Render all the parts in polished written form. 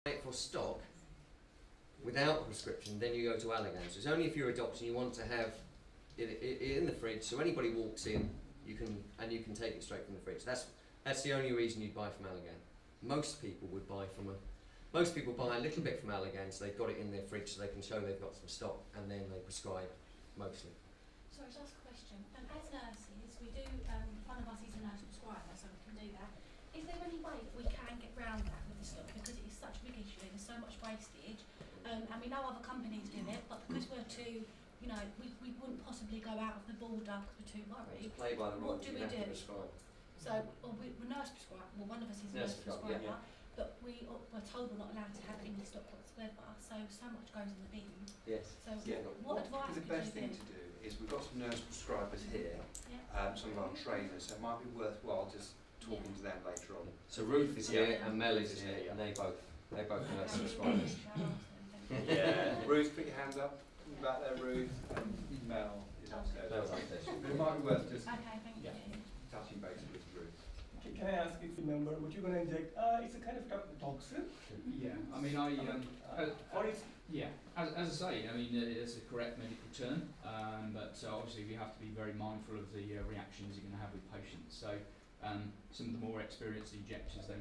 for stock without a prescription, then you go to Allergan. So it's only if you're a doctor and you want to have it in the fridge, so anybody walks in, you can take it straight from the fridge. That's the only reason you'd buy from Allergan. Most people buy a little bit from Allergan, so they've got it in their fridge, so they can show they've got some stock, and then they prescribe mostly. Sorry, just ask a question. As nurses, we do, one of us is a nurse prescriber, so we can do that. Is there any way that we can get round that with the stock, because it is such a big issue, there's so much wastage, and we know other companies do it, but because we're too, we wouldn't possibly go out of the border because we're too worried. Play by the rules. What do we do? So, we're nurse prescriber, well, one of us is a nurse prescriber, yeah. But we're told we're not allowed to have any stock whatsoever, so much goes in the bin. Yes. So what advice the best thing to do is we've got some nurse prescribers here, some of our trainers, so it might be worthwhile just talking to them later on. So Ruth is here and Mel is here, and they both nurse prescribers. Yeah. Ruth, put your hands up. Back there, Ruth, and Mel is upstairs. But it might be worth just touching base with Ruth. Can I ask if you remember what you're going to inject? It's a kind of toxin. Yeah, I mean, as I say, I mean, it's a correct medical term, but obviously we have to be very mindful of the reactions you're going to have with patients. So some of the more experienced injectors, they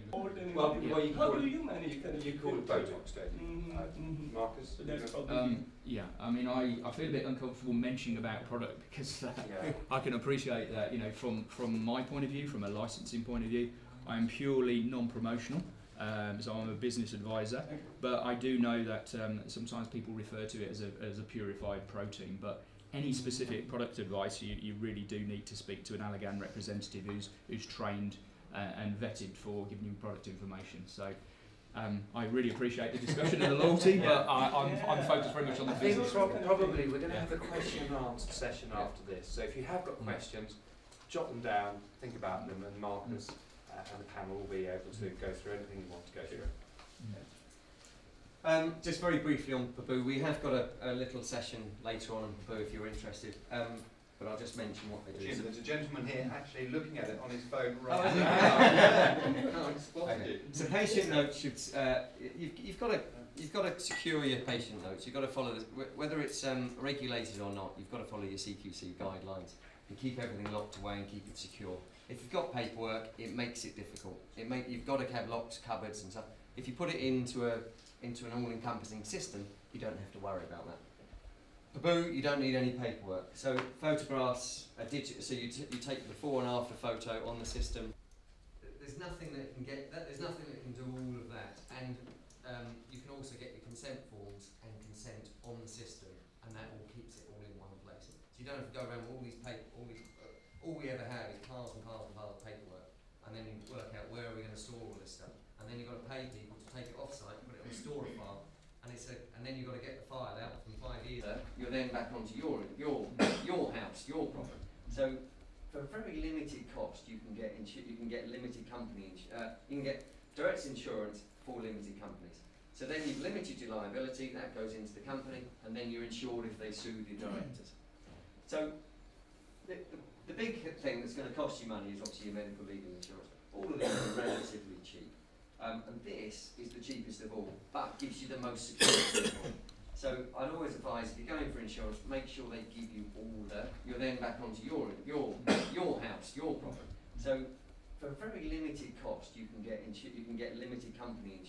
How do you manage? You call it Botox, don't you? Marcus? So that's probably yeah, I mean, I feel a bit uncomfortable mentioning about product because I can appreciate that, from my point of view, from a licensing point of view, I am purely non-promotional, so I'm a business advisor, but I do know that sometimes people refer to it as a purified protein, but any specific product advice, you really do need to speak to an Allergan representative who's trained and vetted for giving you product information. So I really appreciate the discussion and the loyalty, but I'm focused very much on the business. Probably we're going to have a question and answer session after this. So if you have got questions, jot them down, think about them, and Marcus and the panel will be able to go through anything you want to go through. Just very briefly on Baboo, we have got a little session later on Baboo if you're interested, but I'll just mention what they do. Jim, there's a gentleman here actually looking at it on his phone right now. So patient notes should, you've got to secure your patient notes. You've got to follow this, whether it's regulated or not. You've got to follow your CQC guidelines and keep everything locked away and keep it secure. If you've got paperwork, it makes it difficult. You've got to have locks, cupboards and stuff. If you put it into an all-encompassing system, you don't have to worry about that. Baboo, you don't need any paperwork. So photographs are digital. So you take the before and after photo on the system. There's nothing that can do all of that. And you can also get your consent forms and consent on the system, and that all keeps it all in one place. So you don't have to go around with all these all we ever have is piles and piles and piles of paperwork, and then you work out where are we going to store all this stuff, and then you've got to pay people to take it off-site, put it on a storage file, and then you've got to get the file out from 5 years. You're then back onto your house, your property. So for a very limited cost, you can get limited company. You can get direct insurance for limited companies. So then you've limited your liability. That goes into the company, and then you're insured if they sue the directors. So the big thing that's going to cost you money is obviously your medical legal insurance. All of these are relatively cheap. And this is the cheapest of all, but gives you the most security of all. So I'd always advise, if you're going for insurance, make sure they give you all that. You're then back onto your house, your property. So for a very limited cost, you can get limited company.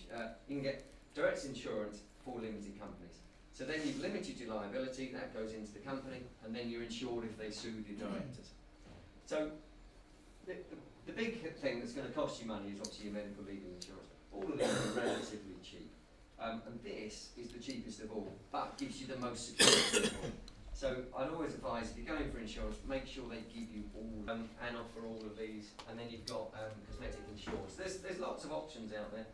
You can get direct insurance for limited companies. So then you've limited your liability. That goes into the company, and then you're insured if they sue the directors. So the big thing that's going to cost you money is obviously your medical legal insurance. All of these are relatively cheap. And this is the cheapest of all, but gives you the most security of all. So I'd always advise, if you're going for insurance, make sure they give you all and offer all of these. And then you've got cosmetic insurance. There's lots of options out there,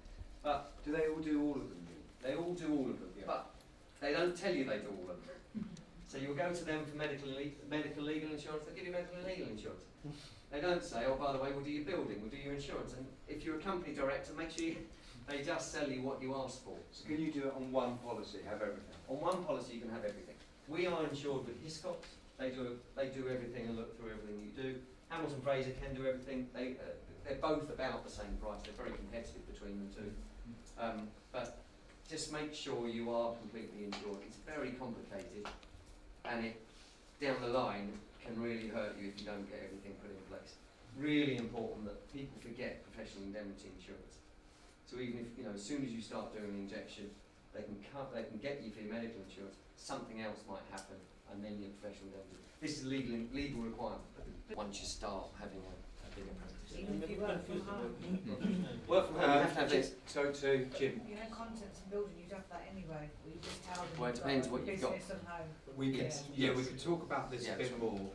but do they all do all of them? They all do all of them, but they don't tell you they do all of them. So you'll go to them for medical legal insurance, they'll give you medical and legal insurance. They don't say, oh, by the way, we'll do your building, we'll do your insurance. And if you're a company director, make sure they just sell you what you asked for. So can you do it on one policy, have everything? On one policy you can have everything. We are insured with Hiscox. They do everything and look through everything you do. Hamilton Fraser can do everything. They're both about the same price. They're very competitive between the two. But just make sure you are completely insured. It's very complicated, and it down the line can really hurt you if you don't get everything put in place. Really important that people forget professional indemnity insurance. So even if, you know, as soon as you start doing an injection, they can get you for your medical insurance. Something else might happen, and then your professional indemnity. This is a legal requirement. Once you start having a bigger practice. Even if you work from home. Work from home, you have to have this. So to Jim. You know, contents and building, you'd have that anyway. Or you just tell them Well, it you've depends got what you've got. business and home. We could, Yes. yeah, we Yes. could talk about this Yeah, a bit sure. more.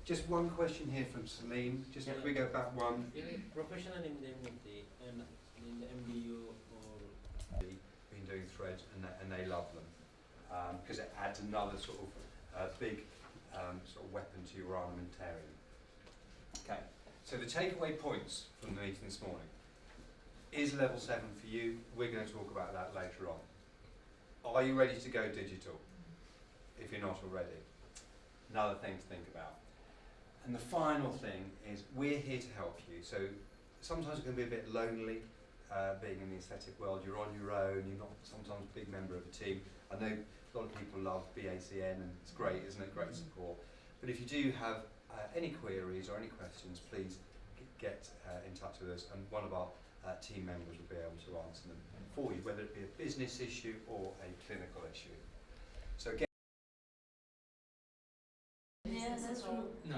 Just one question here from Celine. Just if we go back one. Professional indemnity and in the MDU or Been doing threads and they love them because it adds another sort of big sort of weapon to your armamentarium. Okay, so the takeaway points from the meeting this morning is level 7 for you. We're going to talk about that later on. Are you ready to go digital? If you're not already, another thing to think about. And the final thing is we're here to help you. So sometimes it can be a bit lonely being in the aesthetic world. You're on your own, you're not sometimes a big member of a team. I know a lot of people love BACN and it's great, isn't it? Great support. But if you do have any queries or any questions, please get in touch with us and one of our team members will be able to answer them for you, whether it be a business issue or a clinical issue. So again, Yeah, that's true. No,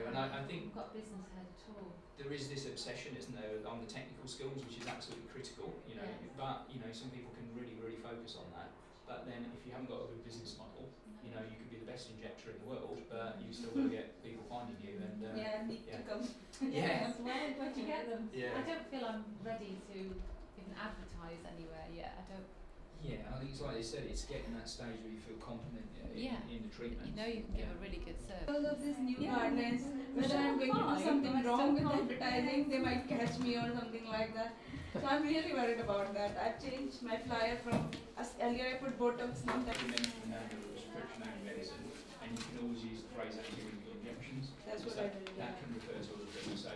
and I think We've got business head at all. there is this obsession, isn't there, on the technical skills, which is absolutely critical, you know, Yes. but, you know, some people can really, really focus on that. But then if you haven't got a good business model, you know, you could be the best injector in the world, but you still got to get people finding you and, Need yeah. to come. Yeah. Where do you get them? Yeah. I don't feel I'm ready to even advertise anywhere yet. I don't. Yeah, I think it's like they said, it's getting that stage where you feel confident in the treatment. You know you can give a really good service. Because of this new Yeah. guidelines, whether I'm going to do something wrong with advertising, they might catch me or something like that. So I'm really worried about that. I've changed my flyer from earlier I put Botox, now You mentioned prescription-only medicine, and you can always use the phrase anti-wrinkle injections. that's what So I did. that can refer to other things. So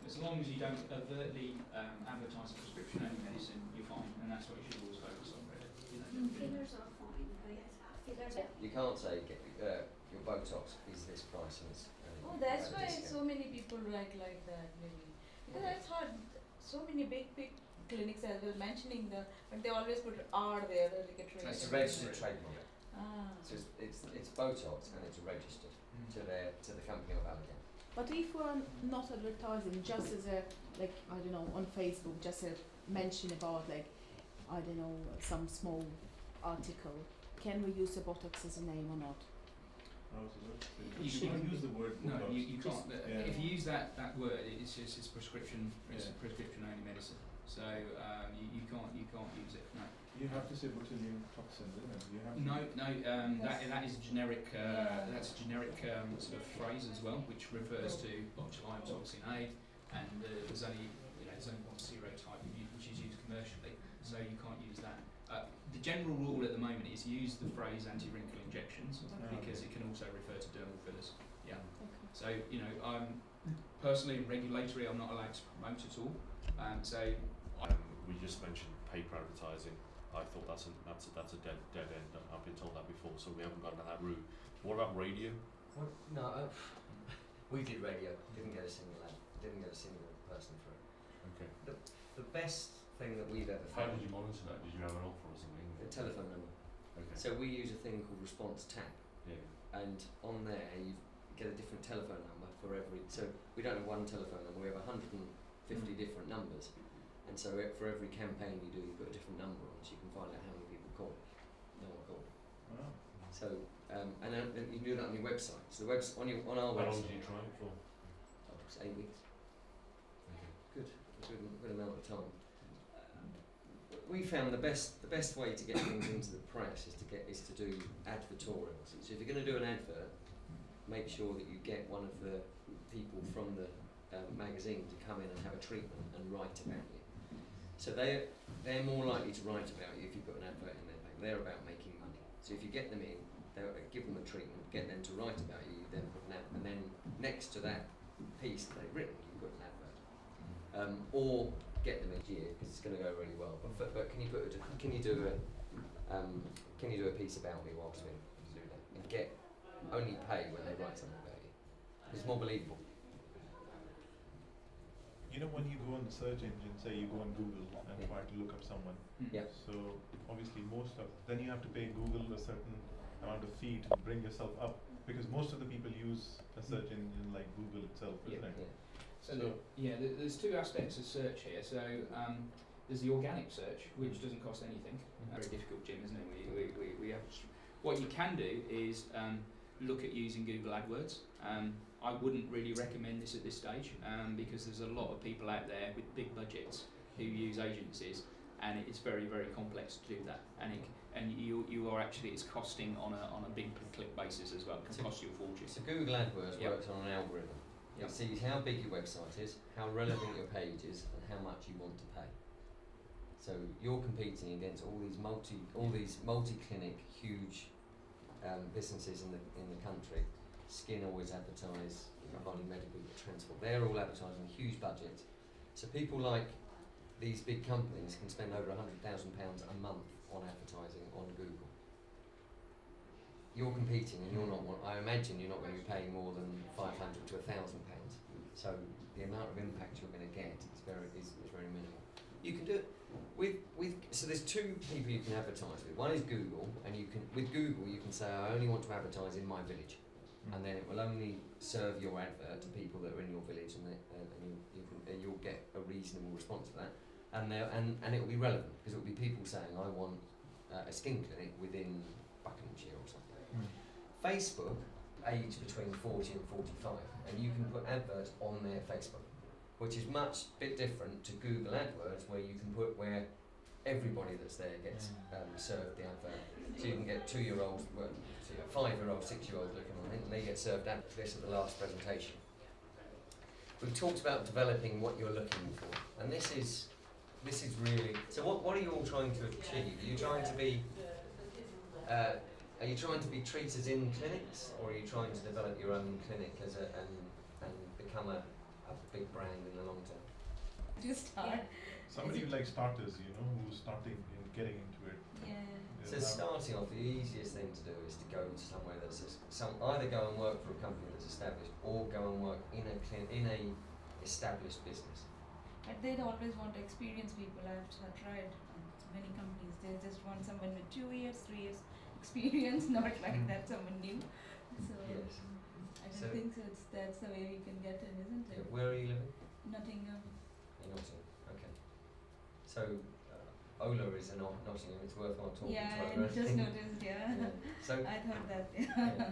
as long as you don't overtly advertise a prescription-only medicine, you're fine, and that's what you should always focus on, really. You know. Fillers are fine, but fillers are You can't say your Botox is this price and it's Oh, that's why discount. so many people write like that, maybe. Because I thought so many big clinics as well mentioning but they always put R there, like a trade. It's a registered trademark. Ah. So it's Botox and it's registered to the company of Allergan. But if we're not advertising, just as a, like, I don't know, on Facebook, just a mention about, like, I don't know, some small article, can we use the Botox as a name or not? You can't use the word No, Botox. you can't. Yeah. If you use that word, it's prescription. It's a prescription-only medicine. So you can't use it. No. You have to say botulinum toxin, isn't it? You have No. That is a generic. That's a generic sort of phrase as well, which refers to botulinum toxin A, and there's only one serotype which is used commercially, so you can't use that. The general rule at the moment is use the phrase anti-wrinkle injections because it can also refer to dermal fillers. Yeah. Okay. So I'm personally regulatory. I'm not allowed to promote at all. we just mentioned paper advertising. I thought that's a dead end. I've been told that before, so we haven't gone down that route. What about radio? Well, no, we did radio. Didn't get a single person for it. Okay. The best thing that we've ever How found. did you monitor that? Did you have an offer or something? A telephone number. Okay. So we use a thing called response tap, Yeah. and on there you get a different telephone number for every. So we don't have one telephone number. We have 150 different numbers, and so for every campaign you do, you put a different number on, so you can find out how many people call. No one called. Wow. So and you can do that on your website. So the on our How long website. did you try it for? It's 8 weeks. Okay. Good. It's a good amount of time. We found the best way to get things into the press is to do advertorials. So if you're going to do an advert, make sure that you get one of the people from the magazine to come in and have a treatment and write about you. So they're more likely to write about you if you put an advert in their paper. They're about making money. So if you get them in, give them a treatment, get them to write about you, then put an advert, and then next to that piece that they've written, you put an advert. Or get them each year because it's going to go really well. But can you do a piece about me whilst we do that and only pay when they write something about you? It's more believable. You know, when you go on the search engine, say you go on Google and try to look up someone. Yeah. So obviously then you have to pay Google a certain amount of fee to bring yourself up, because most of the people use a search engine like Google itself, isn't it? So there's two aspects of search here. So there's the organic search, which doesn't cost anything. Very difficult, Jim, isn't it? We have. What you can do is look at using Google AdWords. I wouldn't really recommend this at this stage because there's a lot of people out there with big budgets who use agencies, and it's very, very complex to do that. And you are actually, it's costing on a big click basis as well. It can cost you a fortune. So Google AdWords works on an algorithm. Yep. It sees how big your website is, how relevant your page is, and how much you want to pay. So you're competing against all these multi-clinic huge businesses in the country. Skin always advertise, Hardy Medical, Transport. They're all advertising huge budgets. So people like these big companies can spend over £100,000 a month on advertising on Google. You're competing, and you're not. I imagine you're not going to be paying more than £500 to £1,000. So the amount of impact you're going to get is very minimal. You can do it so there's two people you can advertise with. One is Google, and with Google you can say I only want to advertise in my village, and then it will only serve your advert to people that are in your village, and you'll get a reasonable response for that, and it will be relevant because it will be people saying I want a skin clinic within Buckinghamshire or something. Facebook, age between 40 and 45, and you can put adverts on their Facebook, which is bit different to Google AdWords, where you can put where everybody that's there gets served the advert. So you can get 2-year-olds, 5-year-olds, 6-year-olds looking on it, and they get served at this at the last presentation. We've talked about developing what you're looking for, and this is really. So what are you all trying to achieve? Are you trying to be treated in clinics, or are you trying to develop your own clinic and become a big brand in the long term? To start. Somebody like starters, who's starting and getting into it. Yeah. So starting off, the easiest thing to do is to go to somewhere that's either go and work for a company that's established, or go and work in a established business. But they always want experienced people. I've tried many companies. They just want someone with 2 years, 3 years experience, not like that someone new. So Yes. I don't think so. That's the way we can get in, isn't it? Yeah, where are you living? Nottingham. In Nottingham. Okay. So Ola is in Nottingham. It's worthwhile talking to her. I just noticed. Yeah. So I thought that.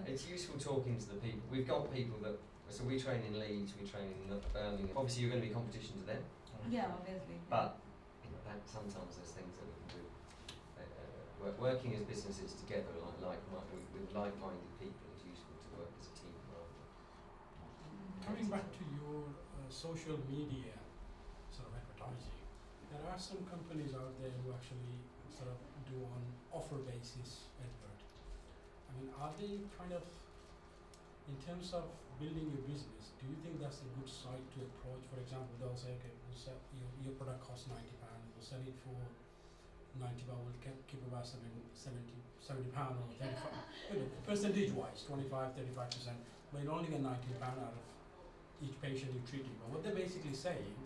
it's useful talking to the people. We've got people that. So we train in Leeds. We train in Birmingham. Obviously, you're going to be competition to them. Yeah, obviously. But sometimes there's things that we can do. Working as businesses together, with like-minded people, is useful to work as a team. Coming back to your social media sort of advertising, there are some companies out there who actually sort of do on offer basis advert. I mean, are they kind of, in terms of building your business, do you think that's a good site to approach? For example, they'll say, okay, we'll sell your product costs £90, we'll sell it for £90, we'll keep about £70 or 35, percentage-wise, 25-35%, but you'll only get £90 out of each patient you're treating. But what they're basically saying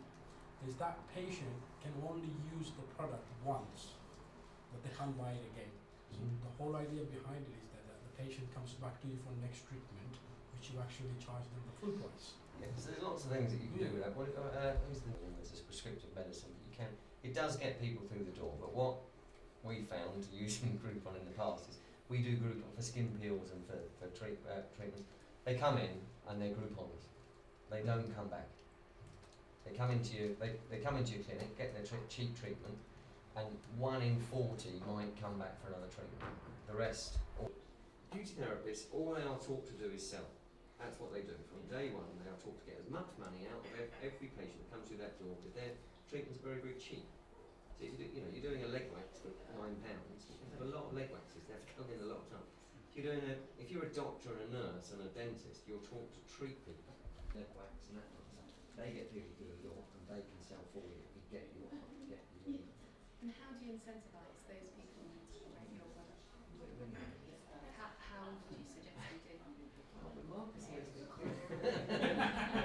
is that patient can only use the product once, but they can't buy it again. So the whole idea behind it is that the patient comes back to you for next treatment, which you actually charge them the full price. Yeah, so there's lots of things that you can do with that. There's this prescriptive medicine, but you can. It does get people through the door, but what we found using Groupon in the past is we do Groupon for skin peels and for treatments. They come in and they're Grouponers. They don't come back. They come into your clinic, get their cheap treatment, and 1 in 40 might come back for another treatment. The rest, beauty therapists, all they are taught to do is sell. That's what they do from day one. They are taught to get as much money out of every patient that comes through that door, because their treatment's very, very cheap. So if you're doing a leg wax for £9, you have a lot of leg waxes. They have to come in a lot of time. If you're a doctor and a nurse and a dentist, you're taught to treat people. Leg wax and that kind of stuff. They get people through the door and they can sell for you. get you. And how do you incentivise those people